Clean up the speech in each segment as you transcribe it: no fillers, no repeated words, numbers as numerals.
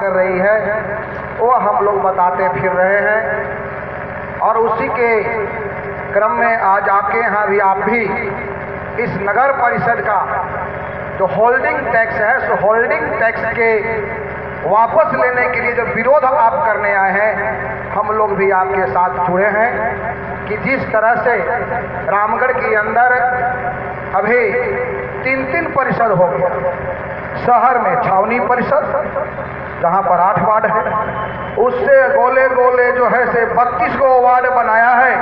कर रही है वो हम लोग बताते फिर रहे हैं। और उसी के क्रम में आज आपके यहाँ भी आप भी इस नगर परिषद का जो होल्डिंग टैक्स है सो होल्डिंग टैक्स के वापस लेने के लिए जो विरोध आप करने आए हैं, हम लोग भी आपके साथ जुड़े हैं कि जिस तरह से रामगढ़ के अंदर अभी 3 परिषद हो गया। शहर में छावनी परिषद जहाँ पर 8 वार्ड है, उससे गोले गोले जो है से 32 को वार्ड बनाया है,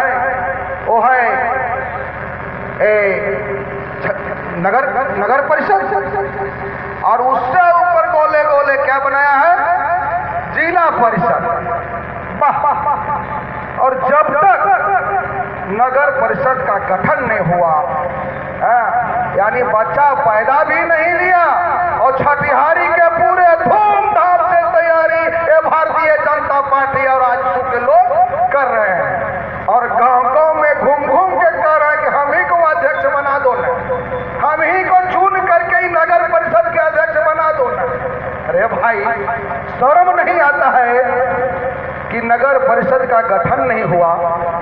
वो है नगर परिषद। और उससे ऊपर गोले गोले क्या बनाया है, जिला परिषद। और जब तक नगर परिषद का गठन नहीं हुआ, यानी बच्चा पैदा भी नहीं लिया और छठिहारी के पूरे धूमधाम से तैयारी ये भारतीय जनता पार्टी और आजसू के लोग कर रहे हैं। और गांव में घूम घूम के कह रहे हैं कि हम ही को अध्यक्ष बना दो ना, हम ही को चुन करके ही नगर परिषद के अध्यक्ष बना दो ना। अरे भाई, शर्म नहीं आता है कि नगर परिषद का गठन नहीं हुआ,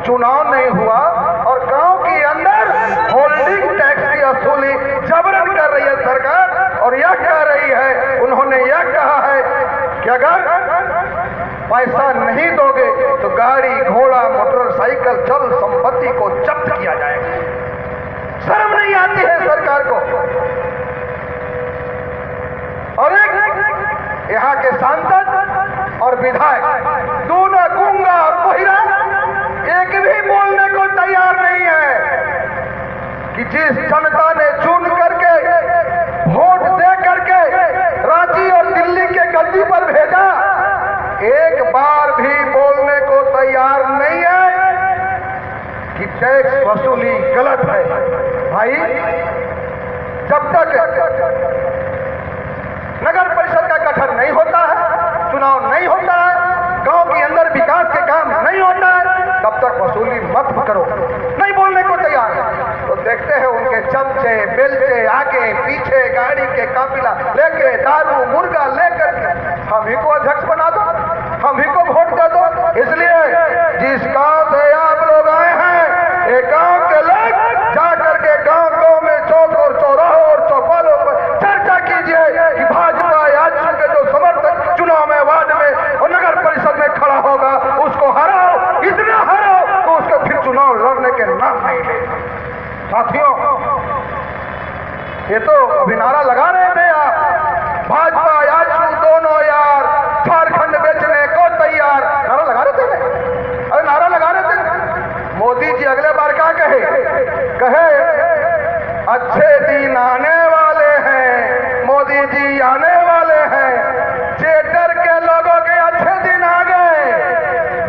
चुनाव नहीं हुआ और गांव के अंदर होल्डिंग टैक्स की वसूली जबरन कर रही है सरकार। और यह कह रही है, उन्होंने यह कहा है कि अगर पैसा नहीं दोगे तो गाड़ी घोड़ा मोटरसाइकिल चल संपत्ति को जब्त किया जाएगा। शर्म नहीं आती है सरकार को। और एक यहाँ के सांसद और विधायक दोनों गूंगा और बहिरा एक भी बोलने को तैयार नहीं है कि जिस जनता ने चुन करके वोट दे करके रांची और दिल्ली के गद्दी पर भेजा, एक बार भी बोलने को तैयार नहीं है कि टैक्स वसूली गलत है। भाई, जब तक नगर परिषद का गठन नहीं होता है, चुनाव नहीं होता है, गांव के अंदर विकास के काम नहीं होता है, तब तक वसूली मत करो। नहीं बोलने को तैयार है तो देखते हैं उनके चमचे बेलचे आगे पीछे गाड़ी के काफिला लेके दारू मुर्गा लेकर हम ही को अध्यक्ष बना दो, हम ही को वोट दे दो। इसलिए जिस गांव से आप लोग आए हैं, एक गांव के लोग जाकर के गांव में चौक और चौराहों और चौपालों पर चर्चा कीजिए कि भाजपा आजसू के जो समर्थक चुनाव में वार्ड में और नगर परिषद में खड़ा होगा उसको हराओ, इतना हराओ तो उसको फिर चुनाव लड़ने के नाम नहीं ले। साथियों, ये तो अभी नारा लगा रहे थे आप, भाजपा आजसू दोनों यार झारखंड बेचने को तैयार, नारा लगा रहे थे। अरे नारा लगा रहे थे। मोदी जी अगले बार क्या कहे अच्छे दिन आने वाले हैं, मोदी जी आने वाले हैं। जेटर के लोगों के अच्छे दिन आ गए,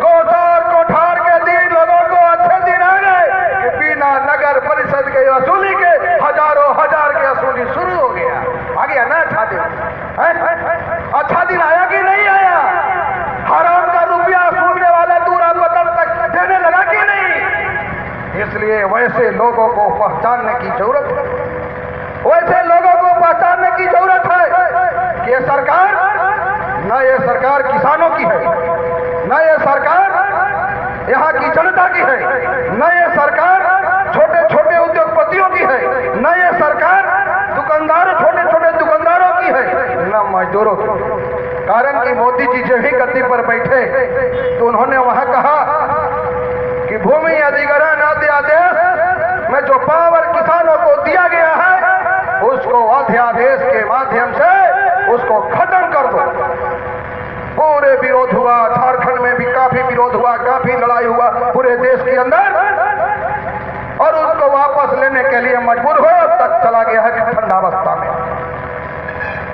गोसार कोठार के दिन लोगों को अच्छे दिन आ गए कि बिना नगर परिषद के वसूली के हजारों हजार के वसूली शुरू हो गया। आ गया ना अच्छा दिन? अच्छा दिन आया कि नहीं आया? हराम का रुपया वसूलने वाला दूरा बदल तक देने लगा कि नहीं? इसलिए वैसे लोगों को पहचानने की जरूरत है, वैसे लोगों को पहचानने की जरूरत है कि ये सरकार न ये सरकार किसानों की है, न ये सरकार यहाँ की जनता की है, न ये सरकार छोटे छोटे उद्योगपतियों की है, न ये सरकार दुकानदारों छोटे छोटे दुकानदारों की है, न मजदूरों की। कारण कि मोदी जी जब ही गद्दी पर बैठे तो उन्होंने वहां कहा कि भूमि अधिग्रहण अध्यादेश में जो पावर किसानों को दिया गया है उसको अध्यादेश के माध्यम से उसको खत्म कर दो। पूरे विरोध हुआ, झारखंड में भी काफी विरोध हुआ, काफी लड़ाई हुआ पूरे देश के अंदर, और उसको वापस लेने के लिए मजबूर हुआ। अब तक चला गया है ठंडावस्था में,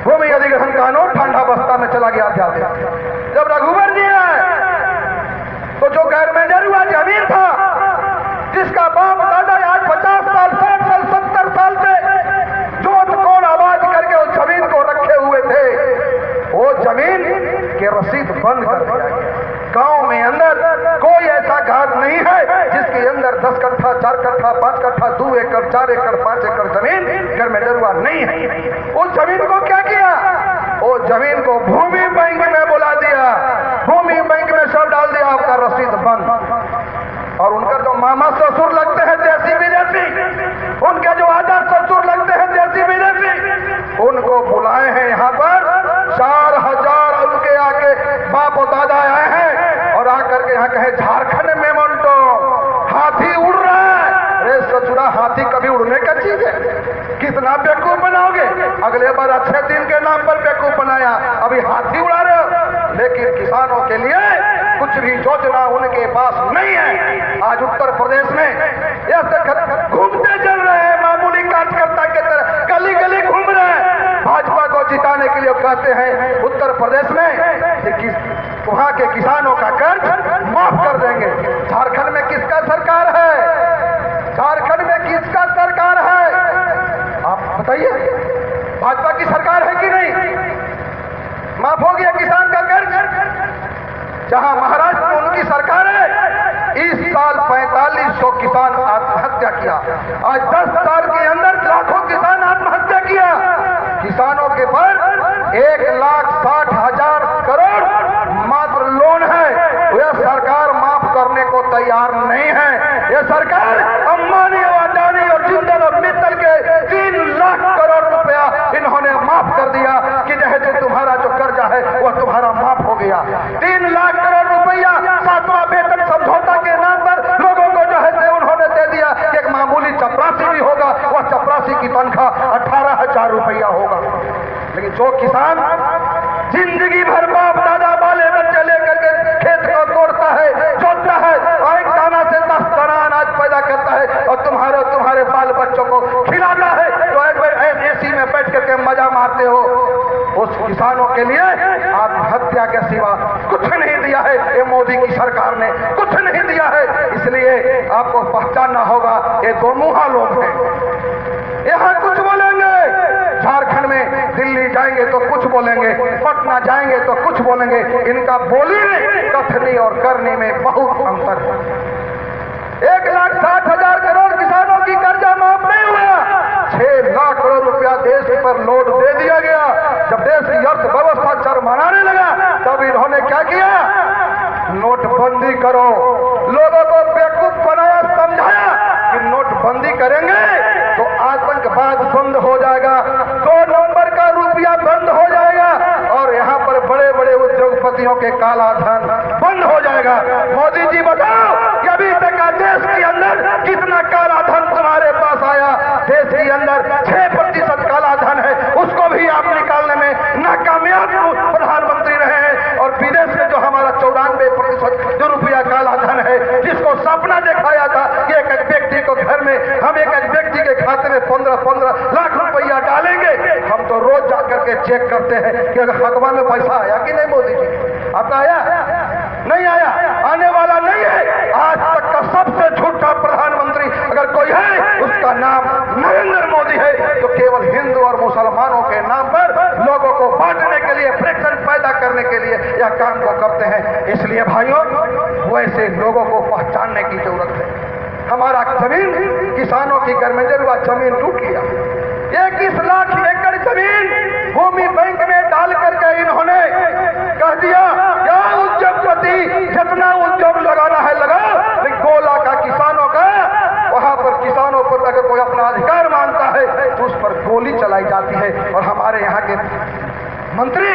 भूमि अधिग्रहण कानून ठंडावस्था में चला गया अध्यादेश। जब रघुवर जी आए तो जो गैर मेजर हुआ जमीन था, जिसका बाप दादा आज 50 साल 60 साल 70 साल से जोत कोड़ आबाद करके उस जमीन को रखे हुए थे, वो जमीन के रसीद बंद कर दिया गया। गांव में अंदर कोई ऐसा घाट नहीं है जिसके अंदर 10 कट्ठा 4 कट्ठा 5 कट्ठा 2 एकड़ 4 एकड़ 5 एकड़ जमीन गैर मेजर हुआ नहीं है। उस जमीन को क्या किया? वो जमीन को भूमि बैंक में यहाँ कहे झारखंड में मंटो हाथी उड़ रहा है। अरे ससुरा, हाथी कभी उड़ने का चीज है? कितना बेवकूफ बनाओगे? अगले बार अच्छे दिन के नाम पर बेवकूफ बनाया, अभी हाथी उड़ा रहे हो। लेकिन किसानों के लिए कुछ भी योजना उनके पास नहीं है। आज उत्तर प्रदेश में घूमते चल रहे हैं, मामूली कार्यकर्ता के तरह गली गली घूम रहे हैं। भाजपा को जिताने के लिए कहते हैं उत्तर प्रदेश में वहां के किसानों का कर्ज माफ कर देंगे। झारखंड में किसका सरकार है? झारखंड में किसका सरकार है? आप बताइए, भाजपा की सरकार है कि नहीं? माफ हो गया किसान का कर्ज। जहां महाराष्ट्र में उनकी सरकार है, इस साल 4500 किसान आत्महत्या किया। आज 10 साल के अंदर लाखों किसान आत्महत्या किया। किसानों के पर 1,60,000 करोड़ मात्र लोन है। यह सरकार माफ करने को तैयार नहीं है। यह सरकार अंबानी और अडानी और जिंदल और मित्तल के 3 लाख करोड़ रुपया इन्होंने माफ कर दिया कि जैसे तुम्हारा जो कर्जा है वह तुम्हारा माफ हो गया। 3 लाख करोड़ रुपया 7वां वेतन समझौता के नाम पर लोगों को जो है उन्होंने दे दिया कि एक मामूली चपरासी भी होगा, वह चपरासी की तनख्वाह 18,000 रुपया होगा। लेकिन जो किसान जिंदगी भर बाप दादा बाले बच्चे लेकर के खेत को तोड़ता है, जोतता है और एक दाना से 10 दाना अनाज पैदा करता है और तुम्हारे बाल बच्चों को खिलाता है, तो एक बार एसी में बैठ करके मजा मारते हो। उस किसानों के लिए आत्महत्या के सिवा कुछ नहीं दिया है ये मोदी की सरकार ने, कुछ नहीं दिया है। इसलिए आपको पहचानना होगा, ये दो मुहा लोग हैं। यहाँ कुछ बोलेंगे, झारखंड में दिल्ली जाएंगे तो कुछ बोलेंगे, पटना जाएंगे तो कुछ बोलेंगे। इनका बोली कथनी और करनी में बहुत अंतर है। 1,60,000 करोड़ किसानों की कर्जा माफ नहीं हुआ। 6 लाख करोड़ रुपया देश पर लोड दे दिया गया। जब देश की अर्थव्यवस्था चरमराने लगा तब इन्होंने क्या किया? नोटबंदी करो। लोगों को बेवकूफ बनाया, समझाया कि नोटबंदी करेंगे तो आतंकवाद बंद हो जाएगा, 2 नंबर का रुपया बंद हो जाएगा और यहाँ पर बड़े बड़े उद्योगपतियों के काला धन बंद हो जाएगा। मोदी जी बताओ कि अभी तक देश के अंदर कितना काला धन तुम्हारे पास आया? देश के अंदर 6% काला धन है, उसको भी आप निकालने में नाकामयाब प्रधानमंत्री रहे हैं। और विदेश में जो हमारा 94% जो रुपया काला धन है, जिसको सपना दिखाया था कि एक व्यक्ति को घर में हम एक व्यक्ति के खाते में 15 लाख रुपया डालेंगे, हम तो रोज जाकर के चेक करते हैं कि अगर हकवा में पैसा आया कि नहीं। मोदी जी आपका आया? नहीं आया, आने वाला नहीं है। आज तक का सबसे झूठा प्रधानमंत्री अगर कोई है, उसका नाम नरेंद्र मोदी है, जो केवल हिंदू और मुसलमानों के नाम पर लोगों को बांटने के लिए, फ्रैक्शन पैदा करने के लिए यह काम को करते हैं। इसलिए भाइयों, वैसे लोगों को पहचानने की जरूरत है। हमारा जमीन, किसानों की गर्मेजर हुआ जमीन लूट लिया। 21 लाख एकड़ जमीन भूमि बैंक में डाल करके इन्होंने कह दिया क्या उद्योगपति जितना उद्योग लगाना है लगाओ, लेकिन 2 लाख का किसानों का, वहां पर किसानों पर अगर कोई अपना अधिकार मानता है तो उस पर गोली चलाई जाती है। और हमारे यहाँ के मंत्री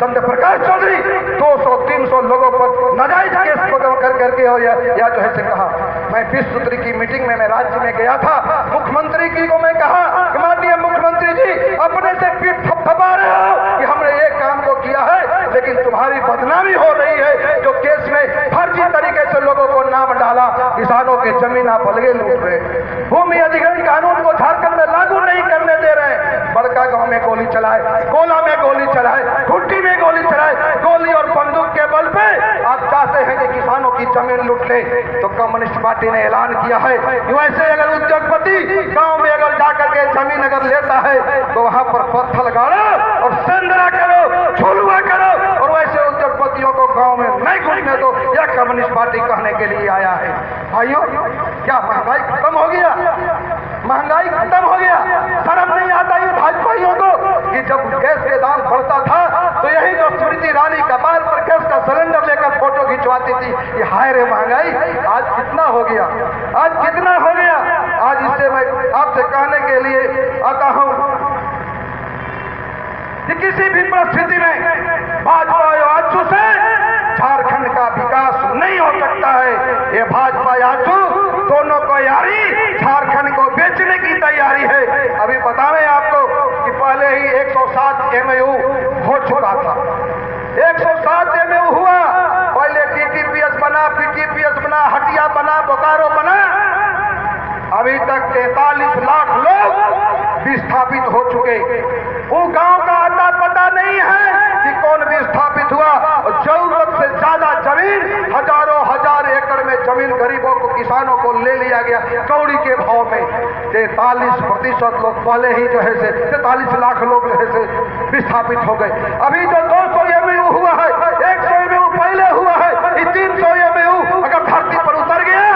चंद्र प्रकाश चौधरी 200-300 लोगों पर नाजायज केस कर करके और या जो है से कहा। मैं 20 सूत्री की मीटिंग में मैं राज्य में गया था, मुख्यमंत्री की को मैं कहा कि माननीय मुख्यमंत्री जी, अपने से पीठ थपथपा रहे हो कि हमने ये काम को किया है, लेकिन तुम्हारी बदनामी हो रही है। जो केस में फर्जी तरीके से लोगों को नाम डाला, किसानों के जमीन आप अलगे लूट रहे, भूमि अधिग्रहण कानून को झारखंड में लागू नहीं करने दे रहे। बड़का गांव में गोली चलाए, गोला में गोली चलाए, खुट्टी में गोली चलाए, गोली और बंदूक के बल पे आप चाहते हैं कि किसानों की जमीन लूट ले। तो कम्युनिस्ट पार्टी ने ऐलान किया है कि वैसे अगर उद्योगपति गांव में अगर जाकर के जमीन अगर लेता है तो वहां पर पत्थर गाड़ो और संदरा करो, झुलुआ करो, और वैसे उद्योगपतियों को गांव में नहीं घुसने दो। यह कम्युनिस्ट पार्टी कहने के लिए आया है। भाइयों, क्या महंगाई खत्म हो गया? महंगाई खत्म हो गया? शर्म नहीं आता ये भाजपाइयों को कि जब गैस के दाम बढ़ता था तो यही जो स्मृति ईरानी कपाल पर गैस का सिलेंडर लेकर फोटो खिंचवाती थी, ये हाय रे महंगाई आज कितना हो गया, आज कितना हो गया। आज इससे मैं आपसे कहने के लिए आता हूं कि किसी भी परिस्थिति में भाजपा और आजू से झारखंड का विकास नहीं हो विस्थापित हो चुके। वो गांव का आता पता नहीं है कि कौन विस्थापित हुआ। और जरूरत से ज्यादा जमीन, हजारों हजार एकड़ में जमीन गरीबों को, किसानों को ले लिया गया कौड़ी के भाव में। 43% लोग पहले ही जो है से 43 लाख लोग जो है से विस्थापित हो गए। अभी जो 200 MU हुआ है, 100 MU पहले हुआ है, 300 MU अगर धरती पर उतर गया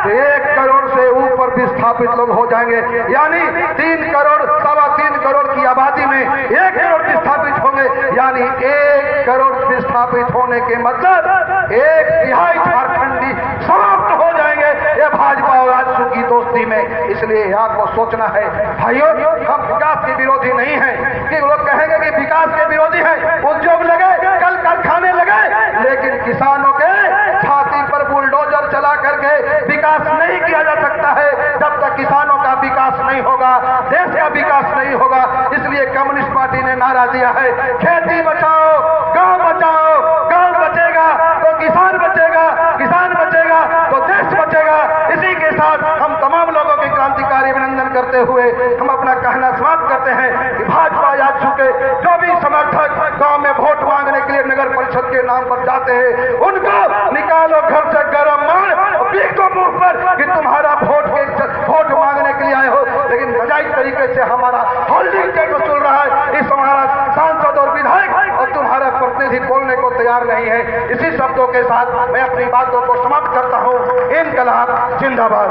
तो 1 करोड़ से ऊपर विस्थापित लोग हो जाएंगे। यानी 3 करोड़, 3.25 करोड़ की आबादी में 1 करोड़ विस्थापित होंगे। यानी 1 करोड़ विस्थापित होने के मतलब 1/3 झारखंडी समाप्त हो जाएंगे ये भाजपा और आजसू की दोस्ती में। इसलिए आपको सोचना है भाइयों, हम विकास के विरोधी नहीं हैं कि लोग कहेंगे कि विकास के विरोधी हैं, उद्योग लगे, कल कारखाने लगे, लेकिन किसानों के छाती पर बुलडोजर चला करके विकास नहीं किया जा सकता है। जब तक किसानों का विकास नहीं होगा, देश का विकास नहीं होगा। इसलिए कम्युनिस्ट पार्टी ने नारा दिया है, खेती बचाओ, गांव बचाओ, गांव बचेगा तो किसान बचेगा, किसान बचेगा तो देश बचेगा। इसी के साथ हम तमाम लोगों की क्रांतिकारी अभिनंदन करते हुए हम अपना कहना समाप्त करते हैं कि भाजपा या चुके जो भी समर्थक गांव में वोट मांगने के लिए नगर परिषद के नाम पर जाते हैं, उनको निकालो घर से गरम मार और पीको मुंह पर कि तुम्हारा वोट मांगने के लिए आए हो, लेकिन नजायज तरीके से हमारा होल्डिंग टैक्स वसूल रहा है। इस हमारा सांसद और विधायक और तुम्हारा प्रतिनिधि बोलने को तैयार नहीं है। इसी शब्दों के साथ मैं अपनी बातों को समाप्त करता हूँ। इनकलाब जिंदाबाद।